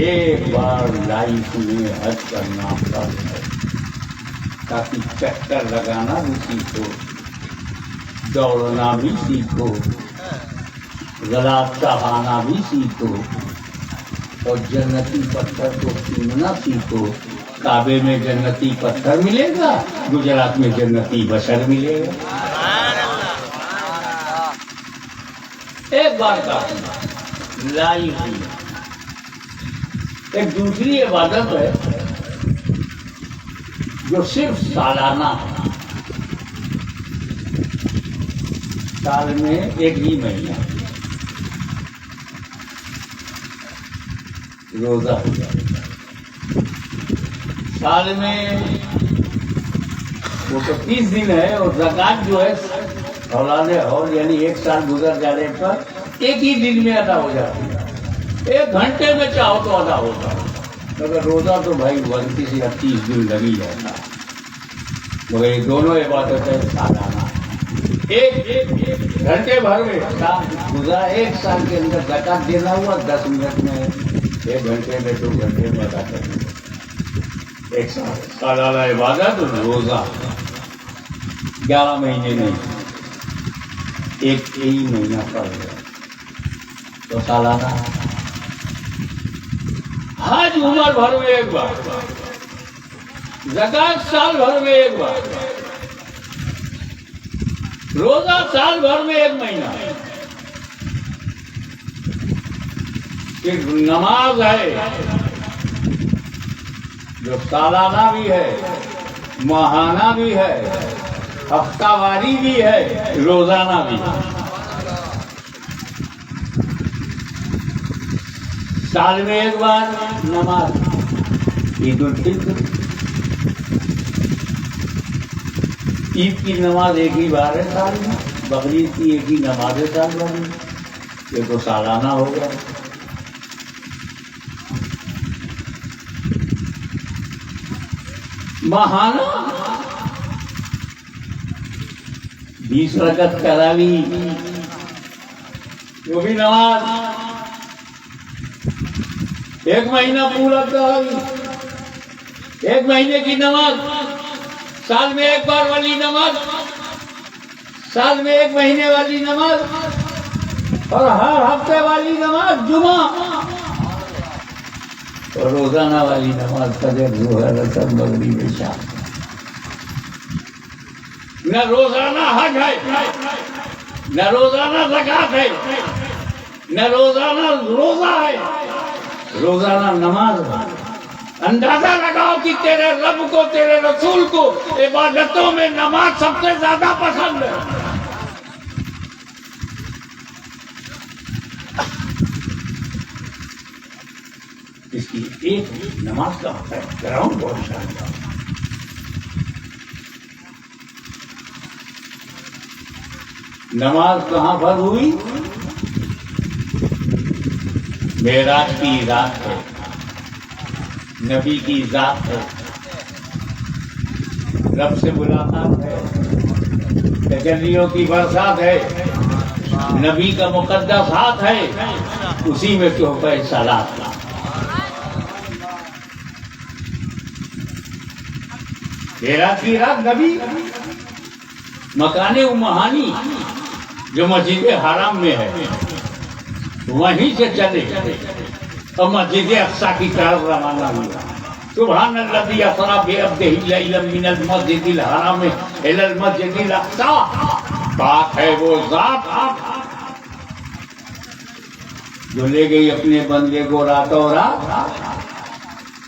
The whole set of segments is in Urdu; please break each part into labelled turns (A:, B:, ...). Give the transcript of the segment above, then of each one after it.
A: ایک بار لائف میں حج کرنا فرض ہے تاکہ چکر لگانا بھی سیکھو، دوڑنا بھی سیکھو، غلات چڑھانا بھی سیکھو اور جنتی پتھر کو چومنا سیکھو۔ کعبے میں جنتی پتھر ملے گا، گجرات میں جنتی بشر ملے گا۔ ایک بار کافی لائی ہوئی۔ ایک دوسری عبادت ہے جو صرف سالانہ ہے، سال میں ایک ہی مہینہ روزہ ہو جائے۔ سال میں وہ تو 30 دن ہے، اور زکوٰۃ جو ہے اولاد ہول یعنی ایک سال گزر جانے پر ایک ہی دن میں ادا ہو جاتی ہے، 1 گھنٹے میں چاہو تو ادا ہوتا ہے۔ مگر روزہ تو بھائی 29 یا 30 دن لگ ہی جاتا ہے، مگر یہ دونوں عبادتیں سالانہ۔ ایک گھنٹے بھر میں گزرا، 1 سال کے اندر زکوٰۃ دینا ہوا 10 منٹ میں، 1 گھنٹے میں 2 گھنٹے میں ادا کرنا۔ ایک سالانہ عبادت روزہ 11 مہینے نہیں، ایک ہی مہینہ پڑ گیا تو سالانہ۔ حج عمر بھر میں ایک بار، زکوٰۃ سال بھر میں ایک بار، روزہ سال بھر میں 1 مہینہ۔ ایک نماز ہے جو سالانہ بھی ہے، ماہانہ بھی ہے، ہفتہ واری بھی ہے، روزانہ بھی ہے۔ سال میں ایک بار نماز، عید الفطر، عید کی نماز ایک ہی بار ہے سال میں، بقرعید کی ایک ہی نماز ہے سال بھر میں، یہ تو سالانہ ہو گیا۔ ماہانہ 20 رکعت تراویح، وہ بھی نماز، 1 مہینہ پورا تراویح، 1 مہینے کی نماز، سال میں 1 بار والی نماز، سال میں 1 مہینے والی نماز، اور ہر ہفتے والی نماز جمعہ، اور روزانہ والی نماز فجر، ظہر، عصر، مغرب، عشاء۔ نہ روزانہ حج ہے، نہ روزانہ زکوٰۃ ہے، نہ روزانہ روزہ ہے، روزانہ نماز ہے۔ اندازہ لگاؤ کہ تیرے رب کو، تیرے رسول کو عبادتوں میں نماز سب سے زیادہ پسند ہے۔ اس کی ایک نماز کا گراؤنڈ بہت شاندار۔ نماز کہاں پر ہوئی؟ معراج کی رات ہے، نبی کی ذات ہے، رب سے ملاقات ہے، تجلیوں کی برسات ہے، نبی کا مقدس ہاتھ ہے، اسی میں تحفہ صلات۔ معراج کی رات نبی مکان امہانی جو مسجد حرام میں ہے وہیں سے چلے اور مسجد اقصی کی طرف روانہ ہوا۔ سبحان الذی اسری بعبدہ لیلا من المسجد الحرام الی المسجد الاقصی۔ پاک ہے وہ ذات جو لے گئی اپنے بندے کو راتوں رات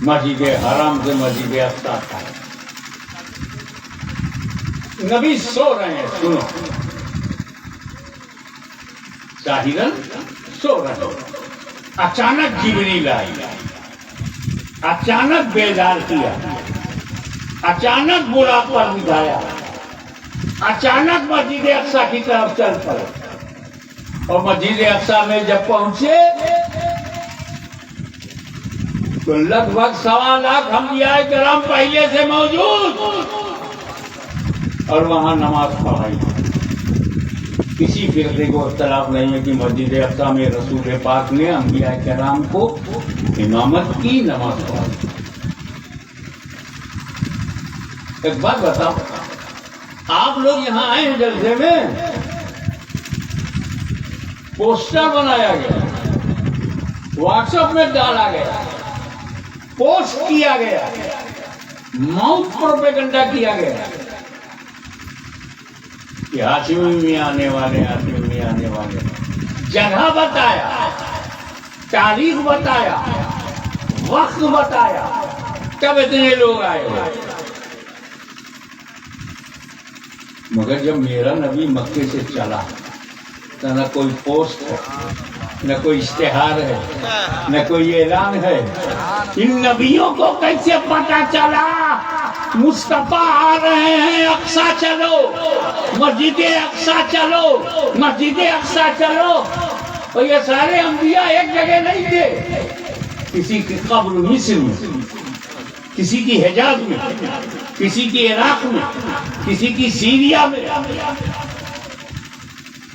A: مسجد حرام سے مسجد اقصی تک۔ نبی سو رہے ہیں، سنو، ظاہراً سو رہے ہیں، اچانک جبریل آئی، اچانک بیدار کیا، اچانک براق پر بٹھایا، اچانک مسجد اقصی کی طرف چل پڑے، اور مسجد اقصی میں جب پہنچے تو لگ بھگ 1.25 لاکھ انبیاء کرام پہلے سے موجود، اور وہاں نماز پڑھائی۔ کسی فرقے کو اختلاف نہیں ہے کہ مسجد اقصی میں رسول پاک نے انبیاء کرام کو امامت کی، نماز پڑھی۔ ایک بات بتاؤ، آپ لوگ یہاں آئے ہیں جلسے میں، پوسٹر بنایا گیا، واٹس ایپ میں ڈالا گیا، پوسٹ کیا گیا، ماؤتھ پروپیگنڈا کیا گیا کہ ہاشمی میں آنے والے، ہاشمی میں آنے والے، جگہ بتایا، تاریخ بتایا، وقت بتایا، تب اتنے لوگ آئے ہوئے۔ مگر جب میرا نبی مکے سے چلا تو نہ کوئی پوسٹ ہے، نہ کوئی اشتہار ہے، نہ کوئی اعلان ہے۔ ان نبیوں کو کیسے پتا چلا مصطفیٰ آ رہے ہیں، اقصیٰ چلو، مسجد اقصیٰ چلو، مسجد اقصیٰ چلو؟ اور یہ سارے انبیاء ایک جگہ نہیں تھے، کسی کی قبر مصر میں، کسی کی حجاز میں، کسی کی عراق میں، کسی کی سیریا میں،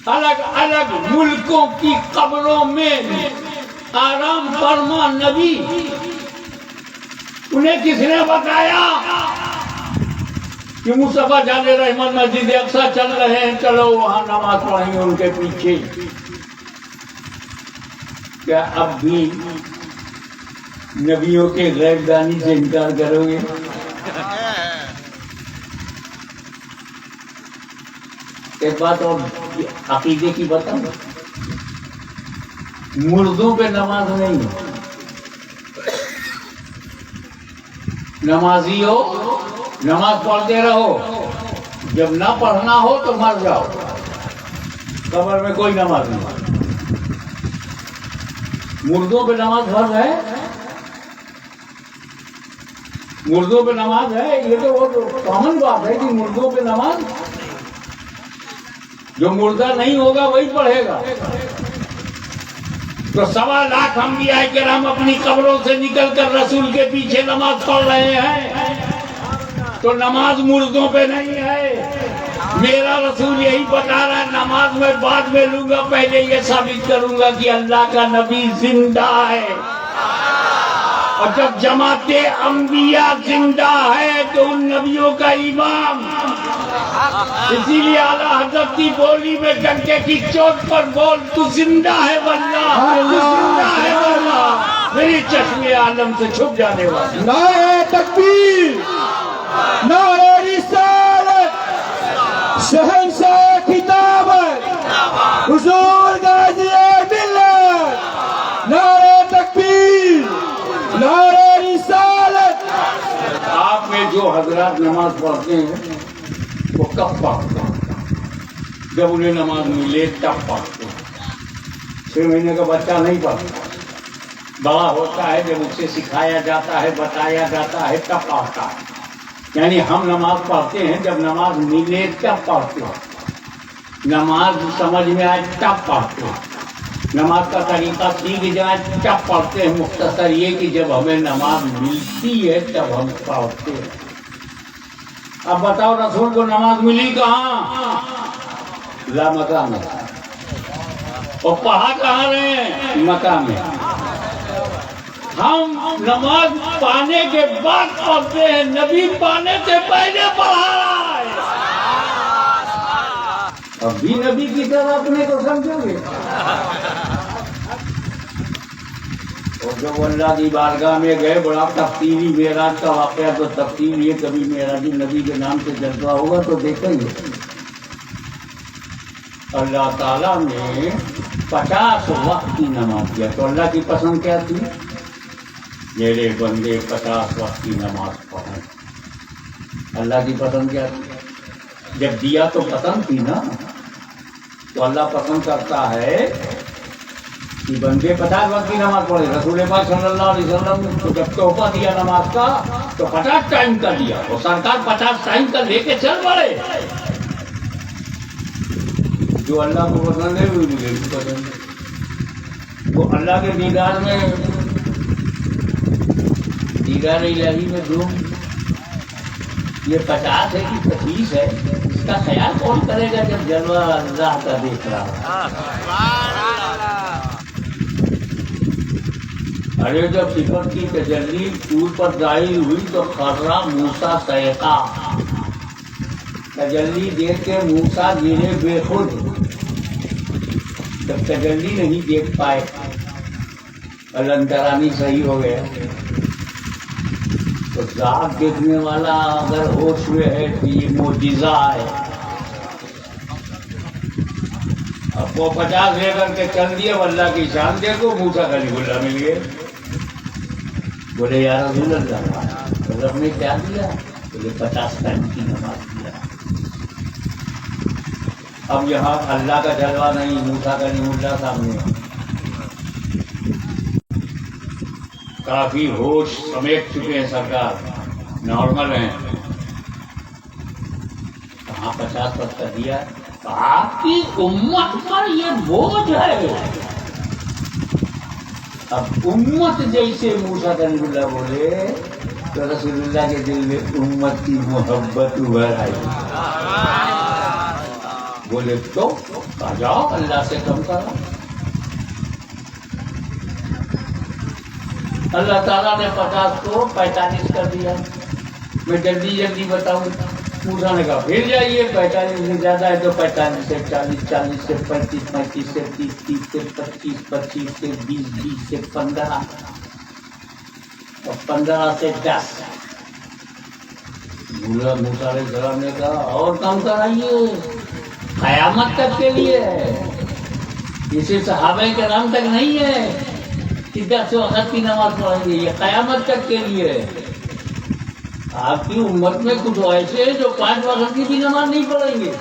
A: الگ الگ ملکوں کی قبروں میں آرام فرما نبی۔ انہیں کس نے بتایا کہ مصطفیٰ جان رحمت مسجد اقصیٰ چل رہے ہیں، چلو وہاں نماز پڑھیں گے ان کے پیچھے؟ کیا اب بھی نبیوں کے غیب دانی سے انکار کرو گے؟ ایک بات اور عقیدے کی بتاؤں، مردوں پہ نماز نہیں، نمازی ہو نماز پڑھتے رہو، جب نہ پڑھنا ہو تو مر جاؤ، قبر میں کوئی نماز نہیں۔ مردوں پہ نماز فرض ہے، مردوں پہ نماز ہے، یہ تو بہت کامن بات ہے کہ مردوں پہ نماز، جو مردہ نہیں ہوگا وہی پڑھے گا۔ تو 1.25 لاکھ انبیاء کرام اپنی قبروں سے نکل کر رسول کے پیچھے نماز پڑھ رہے ہیں، تو نماز مردوں پہ نہیں ہے۔ میرا رسول یہی بتا رہا ہے، نماز میں بعد میں لوں گا، پہلے یہ ثابت کروں گا کہ اللہ کا نبی زندہ ہے، اور جب جماعت انبیاء زندہ ہے تو ان نبیوں کا امام۔ اسی لیے اعلیٰ حضرت کی بولی میں ڈنکے کی چوٹ پر بول، تو زندہ ہے واللہ، تو زندہ ہے واللہ، میری چشمے عالم سے چھپ جانے والی۔
B: نعرہ تکبیر، نعرہ رسالت، شہنشاہ خطابت، حضور غازی ملت، نعرہ تکبیر، نعرہ رسالت۔
A: آپ میں جو حضرات نماز پڑھتے ہیں وہ کب پڑھتے ہیں؟ جب انہیں نماز ملے تب پڑھتے ہیں۔ 6 مہینے کا بچہ نہیں پڑھتا، بڑا ہوتا ہے جب اسے سکھایا جاتا ہے، بتایا جاتا ہے، تب پڑھتا ہے۔ یعنی ہم نماز پڑھتے ہیں جب نماز ملے تب پڑھتے ہیں، نماز سمجھ میں آئے تب پڑھتے ہیں، نماز کا طریقہ سیکھ جائے تب پڑھتے ہیں۔ مختصر یہ کہ جب ہمیں نماز ملتی ہے تب ہم پڑھتے ہیں۔ اب بتاؤ رسول کو نماز ملی کہاں؟ لا مکہ میں، اور پڑھا کہاں رہے؟ مکہ میں۔ ہم نماز پانے کے بعد پڑھتے ہیں، نبی پانے سے پہلے پڑھا رہا ہے۔ اب بھی نبی کی طرح اپنے کو سمجھو گے؟ اور جب اللہ کی بارگاہ میں گئے، بڑا تفصیلی معراج کا واقعہ، تو تفصیل یہ کبھی معراج نبی کے نام سے جلسہ ہوگا تو دیکھیں گے۔ اللہ تعالیٰ نے 50 وقت کی نماز دیا، تو اللہ کی پسند کیا تھی؟ میرے بندے 50 وقت کی نماز پڑھیں۔ اللہ کی پسند کیا تھی؟ جب دیا تو پسند تھی نا، تو اللہ پسند کرتا ہے کہ بندے 50 وقت کی نماز پڑھے۔ رسول پاک صلی اللہ علیہ وسلم نے تو جب تحفہ دیا نماز کا تو 50 ٹائم کا دیا، اور سرکار 50 ٹائم کا لے کے چل پڑے۔ جو اللہ کو پسند ہے وہ مجھے بھی پسند ہے۔ وہ اللہ کے دیدار میں، دیدار الہی میں جو یہ 50 ہے کہ 25 ہے، اس کا خیال کون کرے گا جب جلوہ اللہ کا دیکھ رہا ہے؟ ارے جب صفت کی تجلی طور پر ظاہر ہوئی تو خرا موسیٰ صیقہ، تجلی دیکھ کے موسیٰ گرے بے خود، جب تجلی نہیں دیکھ پائے الانترانی صحیح ہو گیا. تو ذات دیکھنے والا اگر ہوش میں ہے تو یہ معجزہ ہے. اب وہ 50 لے کر کے چل دیا، اللہ کی شان دیکھو، موسیٰ کلیم اللہ مل گئے. بولے یا رسول اللہ، حضرت نے کیا دیا؟ بولے 50 ٹائم کی نماز دیا. اب یہاں اللہ کا جلوہ نہیں، موسیٰ کلیم اللہ سامنے. کافی ہوش سمیٹ چکے ہیں سرکار، نارمل ہیں. کہاں 50 وقت دیا؟ آپ کی امت پر یہ بوجھ ہے. اب امت جیسے موسیٰ کلیم اللہ بولے تو رسول اللہ کے دل میں امت کی محبت ابھر آئی. بولے تو آ جاؤ اللہ سے کم کرو. اللہ تعالیٰ نے 50 کو 45 کر دیا. میں جلدی بتاؤں. موسیٰ نے کہا پھر جائیے، 45 سے زیادہ ہے تو 45 سے 40، 40 سے 35، 35 سے 30، 30 سے 25، 25 سے 20، 20 سے 15 اور 15 سے 10. موسیٰ علیہ السلام نے کہا اور کم کرائیے، قیامت تک کے لیے ہے. اسے صحابہ کرام تک نہیں ہے کہ 10 وقت کی نماز پڑھیں گے، یہ قیامت تک کے لیے ہے. آپ کی امت میں کچھ ایسے ہیں جو 5 وقت کی بھی نماز نہیں پڑھیں گے،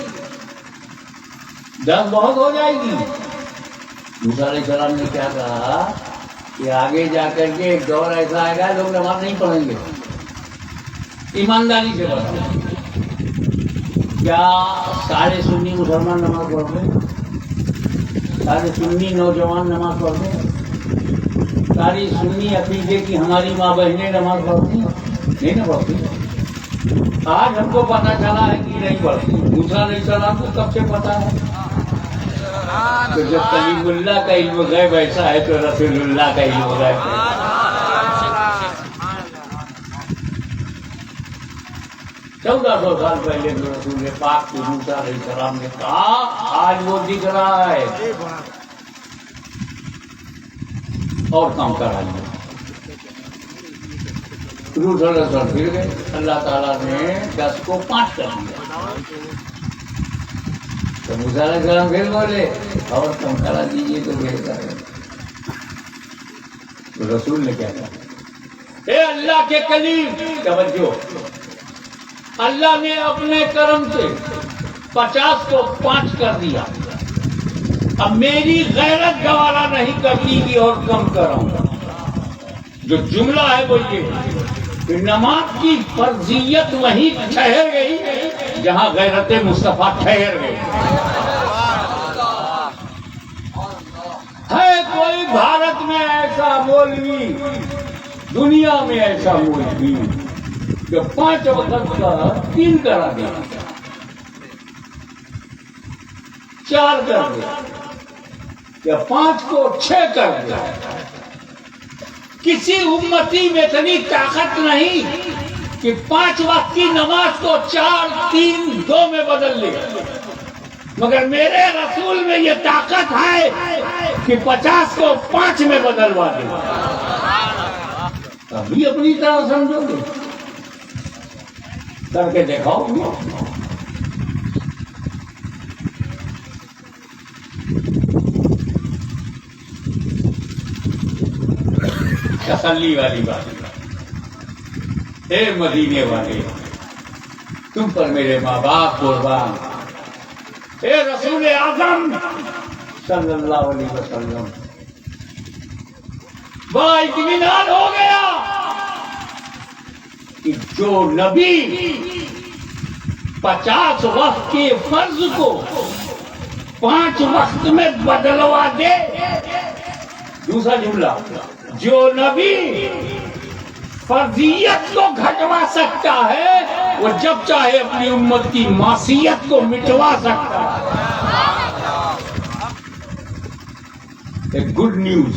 A: 10 بہت ہو جائے گی. موسیٰ علیہ السلام نے کیا کہا کہ آگے جا کر کے ایک دور ایسا آئے گا لوگ نماز نہیں پڑھیں گے. ایمانداری سے بتاؤ، کیا سارے سنی مسلمان نماز پڑھتے ہیں؟ سارے سنی نوجوان نماز پڑھتے ہیں؟ ساری سنی عقیدے کی ہماری ماں بہنیں نماز پڑھتی ہیں؟ نہیں نہ پڑھتی. آج ہم کو پتہ چلا ہے کہ نہیں پڑھتی. موسیٰ علیہ السلام کو کب سے پتا ہے؟ تو جب کلیم اللہ کا علم غیب ایسا ہے تو رسول اللہ کا علم غیب ہے. 1400 سال پہلے جو رسول پاک کو موسیٰ علیہ السلام نے کہا آج وہ دکھ رہا ہے اور کام کرائیے. روح صلی اللہ علیہ وسلم پھر گئے. اللہ تعالیٰ نے 10 کو 5 کر دیا. تو موسیٰ علیہ السلام پھر بولے اور کم کرا دیجیے تو بہتر ہے. تو رسول نے کیا کہا؟ اے اللہ کے کلیم، توجہ، اللہ نے اپنے کرم سے 50 کو 5 کر دیا. اب میری غیرت گوارا نہیں کرتی کہ اور کم کراؤں. جو جملہ ہے وہ یہ کہ نماز کی فرضیت وہیں ٹھہر گئی جہاں غیرت مصطفیٰ ٹھہر گئی. ہے کوئی بھارت میں ایسا مولوی، دنیا میں ایسا مولوی کہ 5 وقت کا 3 کرا دیا، 4 کر دیا یا 5 کو 6 کر دیا. کسی امتی میں اتنی طاقت نہیں کہ 5 وقت کی نماز کو 4، 3، 2 میں بدل لے، مگر میرے رسول میں یہ طاقت ہے کہ 50 کو 5 میں بدلوا دے. ابھی اپنی طرح سمجھو گے، کر کے دیکھاؤ. تسلی والی بات، اے مدینے والے، تم پر میرے ماں باپ قربان. اے رسول اعظم صلی اللہ علیہ وسلم، بڑا اطمینان ہو گیا کہ جو نبی 50 وقت کے فرض کو 5 وقت میں بدلوا دے. دوسرا جملہ، جو نبی فرضیت کو گھٹوا سکتا ہے وہ جب چاہے اپنی امت کی معصیت کو مٹوا سکتا ہے. ایک گڈ نیوز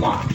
A: 5।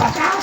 A: 50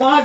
A: 5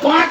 A: 5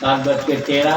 A: 7:13,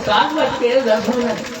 A: 7:10।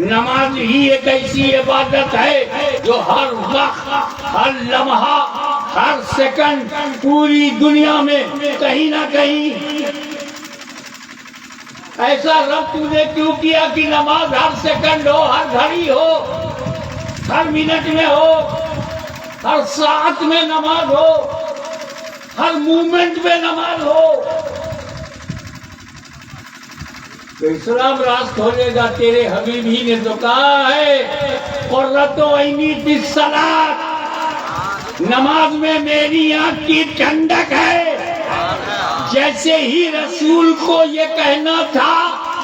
A: نماز ہی ایک ایسی عبادت ہے جو ہر وقت، ہر لمحہ، ہر سیکنڈ پوری دنیا میں کہیں نہ کہیں ایسا رب تو نے کیوں کیا کہ نماز ہر سیکنڈ ہو، ہر گھڑی ہو، ہر منٹ میں ہو، ہر ساعت میں نماز ہو، ہر مومنٹ میں نماز ہو؟ تو اسلام راست ہو جائے گا۔ تیرے حبیب ہی نے تو کہا ہے قرۃ عینی فی الصلاۃ، نماز میں میری آنکھ کی ٹھنڈک ہے۔ جیسے ہی رسول کو یہ کہنا تھا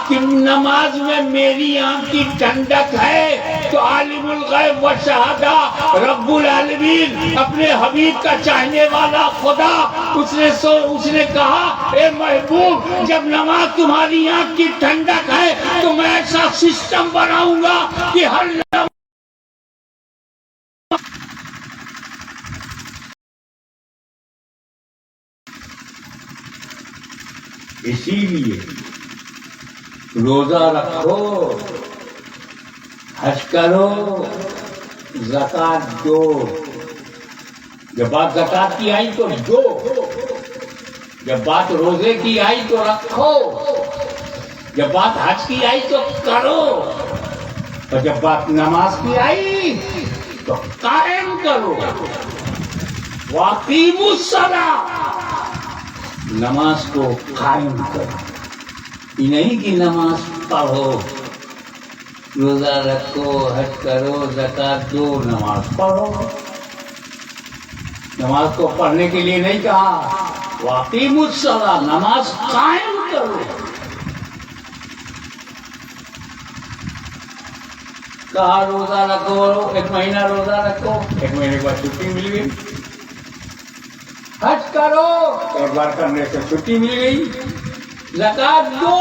A: کہ نماز میں میری آنکھ کی ٹھنڈک ہے، تو عالم الغیب و شہادہ رب العالمین اپنے حبیب کا چاہنے والا خدا اس نے کہا اے محبوب، جب نماز تمہاری آنکھ کی ٹھنڈک ہے تو میں ایسا سسٹم بناؤں گا کہ ہر اسی لیے روزہ رکھو، حج کرو، زکات دو۔ جب بات زکات کی آئی تو دو، جب بات روزے کی آئی تو رکھو، جب بات حج کی آئی تو کرو، اور جب بات نماز کی آئی تو قائم کرو۔ واقیموا الصلاۃ، نماز کو قائم کرو۔ یہ نہیں کہ نماز پڑھو، روزہ رکھو، حج کرو، زکات دو، نماز پڑھو۔ نماز کو پڑھنے کے لیے نہیں کہا، واقیموا الصلاۃ، نماز قائم کرو۔ کہا روزہ رکھو، ایک مہینہ روزہ رکھو، ایک مہینے کے بعد چھٹی مل گئی۔ حج کرو، ایک بار کرنے سے چھٹی مل گئی۔ زکات دو،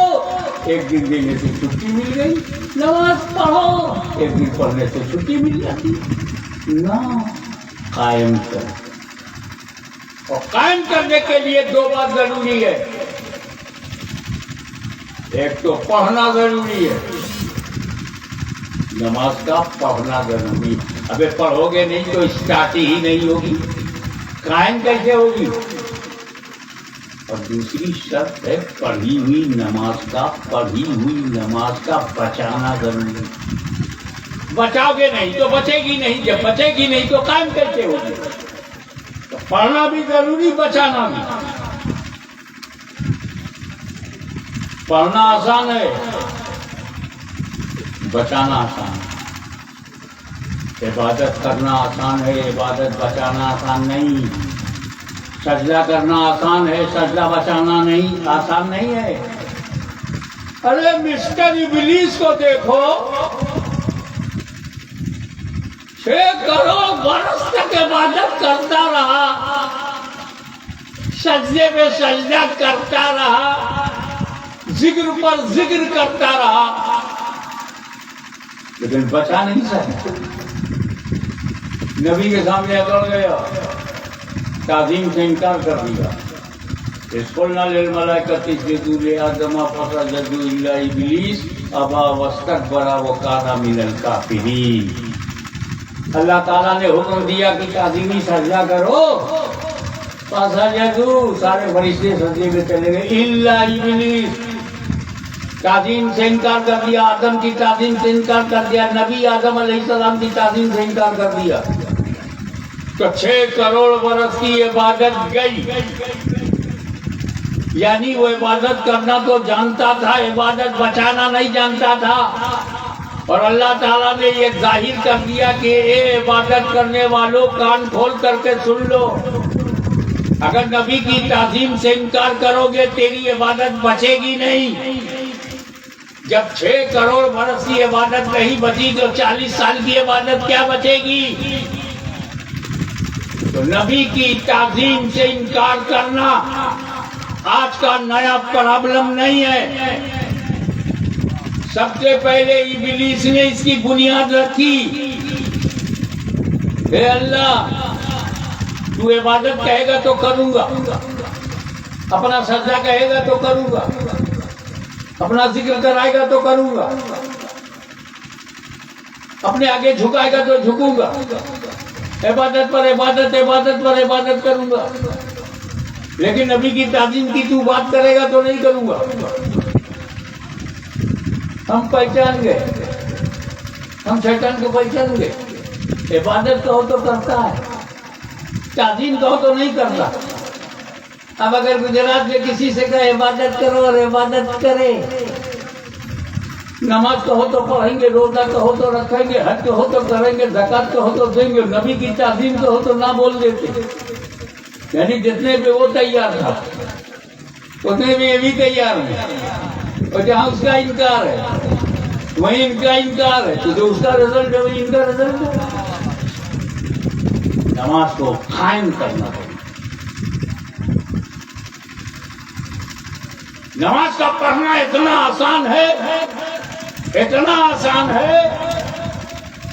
A: ایک دن دینے سے چھٹی مل گئی۔ نماز پڑھو، ایک دن پڑھنے سے چھٹی مل جاتی۔ نہ، قائم کرو۔ اور قائم کرنے کے لیے دو بات ضروری ہے، ایک تو پڑھنا ضروری ہے، نماز کا پڑھنا ضروری ہے۔ ابے پڑھو گے نہیں تو اسٹارٹ ہی نہیں ہوگی، قائم کیسے ہوگی؟ اور دوسری شرط ہے پڑھی ہوئی نماز کا بچانا ضروری ہے۔ بچاؤ گے نہیں تو بچے گی نہیں، جب بچے گی نہیں تو قائم کیسے ہوگی؟ تو پڑھنا بھی ضروری، بچانا بھی۔ پڑھنا آسان ہے، بچانا آسان ہے۔ عبادت کرنا آسان ہے، عبادت بچانا آسان نہیں۔ سجدہ کرنا آسان ہے، سجدہ بچانا نہیں، آسان نہیں ہے۔ ارے مسٹر ابلیس کو دیکھو، 6 کروڑ برس تک عبادت کرتا رہا، سجدے پہ سجدہ کرتا رہا، ذکر پر ذکر کرتا رہا، لیکن بچا نہیں سکتا۔ نبی کے سامنے اکڑ گیا، تعظیم سے انکار کر دیا۔ اس قلنا للملائکۃ اسجدوا لآدم فسجدوا الا ابلیس ابى واستكبر وكان من الكافرین۔ اللہ تعالیٰ نے حکم دیا کہ تعظیمی سجدہ کرو، فسجدوا، سارے فرشتے سجدے میں چلے گئے، الا ابلیس، تعظیم سے انکار کر دیا، آدم کی تعظیم سے انکار کر دیا، نبی آدم علیہ السلام کی تعظیم سے انکار کر دیا۔ تو 6 کروڑ برس کی عبادت گئی، یعنی وہ عبادت کرنا تو جانتا تھا، عبادت بچانا نہیں جانتا تھا۔ اور اللہ تعالیٰ نے یہ ظاہر کر دیا کہ اے عبادت کرنے والوں، کان کھول کر کے سن لو، اگر نبی کی تعظیم سے انکار کرو گے تیری عبادت بچے گی نہیں۔ جب 6 کروڑ برس کی عبادت نہیں بچی تو 40 سال کی عبادت کیا بچے گی؟ تو نبی کی تعظیم سے انکار کرنا آج کا نیا پرابلم نہیں ہے۔ سب سے پہلے ابلیس نے اس کی بنیاد رکھی، اے اللہ تو عبادت کہے گا تو کروں گا، اپنا سجدہ کہے گا تو کروں گا، اپنا ذکر کرائے گا تو کروں گا، اپنے آگے جھکائے گا تو جھکوں گا، عبادت پر عبادت، عبادت پر عبادت کروں گا، لیکن نبی کی تعظیم کی تو بات کرے گا تو نہیں کروں گا۔ ہم پہچان گئے، ہم شیطان کو پہچان گئے۔ عبادت کہو تو کرتا ہے، تعظیم کہو تو نہیں کرتا۔ اب اگر گجرات میں کسی سے کہے عبادت کرو اور عبادت کرے، نماز کہو تو پڑھیں گے، روزہ کہو تو رکھیں گے، حج کہو تو کریں گے، زکات کہو تو دیں گے، نبی کی تعظیم کہو تو نہ بول دیتے۔ یعنی جتنے پہ وہ تیار تھا اتنے میں یہ بھی تیار ہے، اور جہاں اس کا انکار ہے وہیں ان کا انکار ہے، تو جو اس کا رزلٹ ہے وہی ان کا رزلٹ ہے۔ نماز کو قائم کرنا ہے۔ نماز کا پڑھنا اتنا آسان ہے، اتنا آسان ہے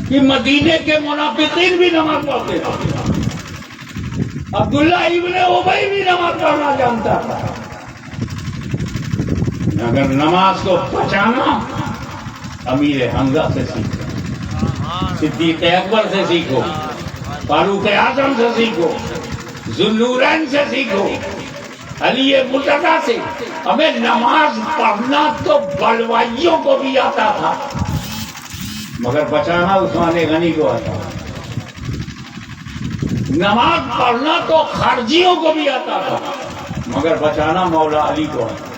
A: کہ مدینے کے منافقین بھی نماز پڑھتے تھے۔ عبداللہ ابن ابی بھی نماز پڑھنا جانتا تھا، اگر نماز کو بچانا امیر حمزہ سے سیکھو، صدیق اکبر سے سیکھو، فاروق اعظم سے سیکھو، ذوالنورین سے سیکھو، علی مرتضیٰ سے۔ ہمیں نماز پڑھنا تو بلوائیوں کو بھی آتا تھا، مگر بچانا عثمان غنی کو آتا تھا۔ نماز پڑھنا تو خارجیوں کو بھی آتا تھا، مگر بچانا مولا علی کو آتا تھا۔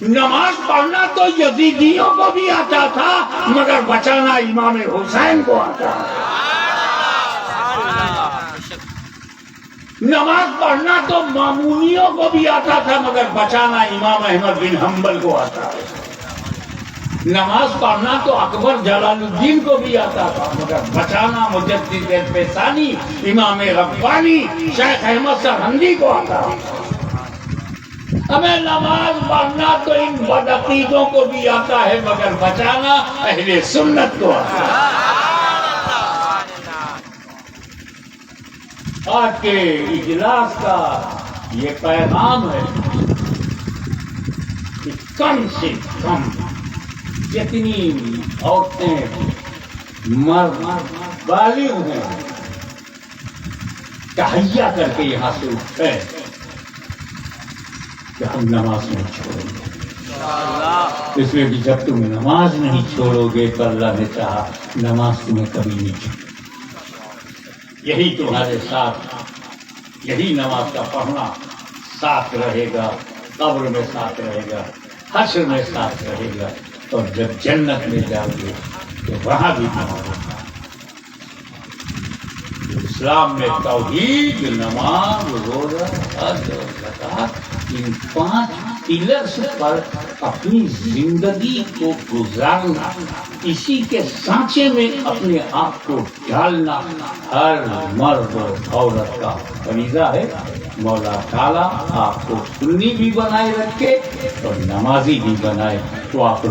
A: نماز پڑھنا تو یزیدیوں کو بھی آتا تھا، مگر بچانا امام حسین کو آتا تھا۔ نماز پڑھنا تو مامونیوں کو بھی آتا تھا، مگر بچانا امام احمد بن حنبل کو آتا تھا۔ نماز پڑھنا تو اکبر جلال الدین کو بھی آتا تھا، مگر بچانا مجدد فیصانی، امام ربانی، شیخ احمد سرہندی کو آتا تھا۔ ہمیں نماز پڑھنا تو ان بدعقیدوں کو بھی آتا ہے، مگر بچانا اہل سنت کو آتا ہے۔ آج کے اجلاس کا یہ پیغام ہے کہ کم سے کم جتنی عورتیں مرد بالغ ہیں تہیا کر کے یہاں سے اٹھے کہ ہم نماز نہیں چھوڑیں گے، اس لیے کہ جب تم نماز نہیں چھوڑو گے تو اللہ نے چاہا نماز تمہیں کبھی نہیں چھوڑے۔ یہی تمہارے ساتھ، یہی نماز کا پڑھنا ساتھ رہے گا، قبر میں ساتھ رہے گا، حشر میں ساتھ رہے گا، اور جب جنت میں جاؤ گے تو وہاں بھی نماز ہوگا۔ اسلام میں توحید، نماز، روزہ، حج اور زکات، ان 5 پلرز پر اپنی زندگی کو گزارنا، اسی کے سانچے میں اپنے آپ کو ڈالنا ہر مرد اور عورت کا فریضہ ہے۔ مولا تعالیٰ آپ کو سنی بھی بنائے رکھے اور نمازی بھی بنائے۔ تو آپ کو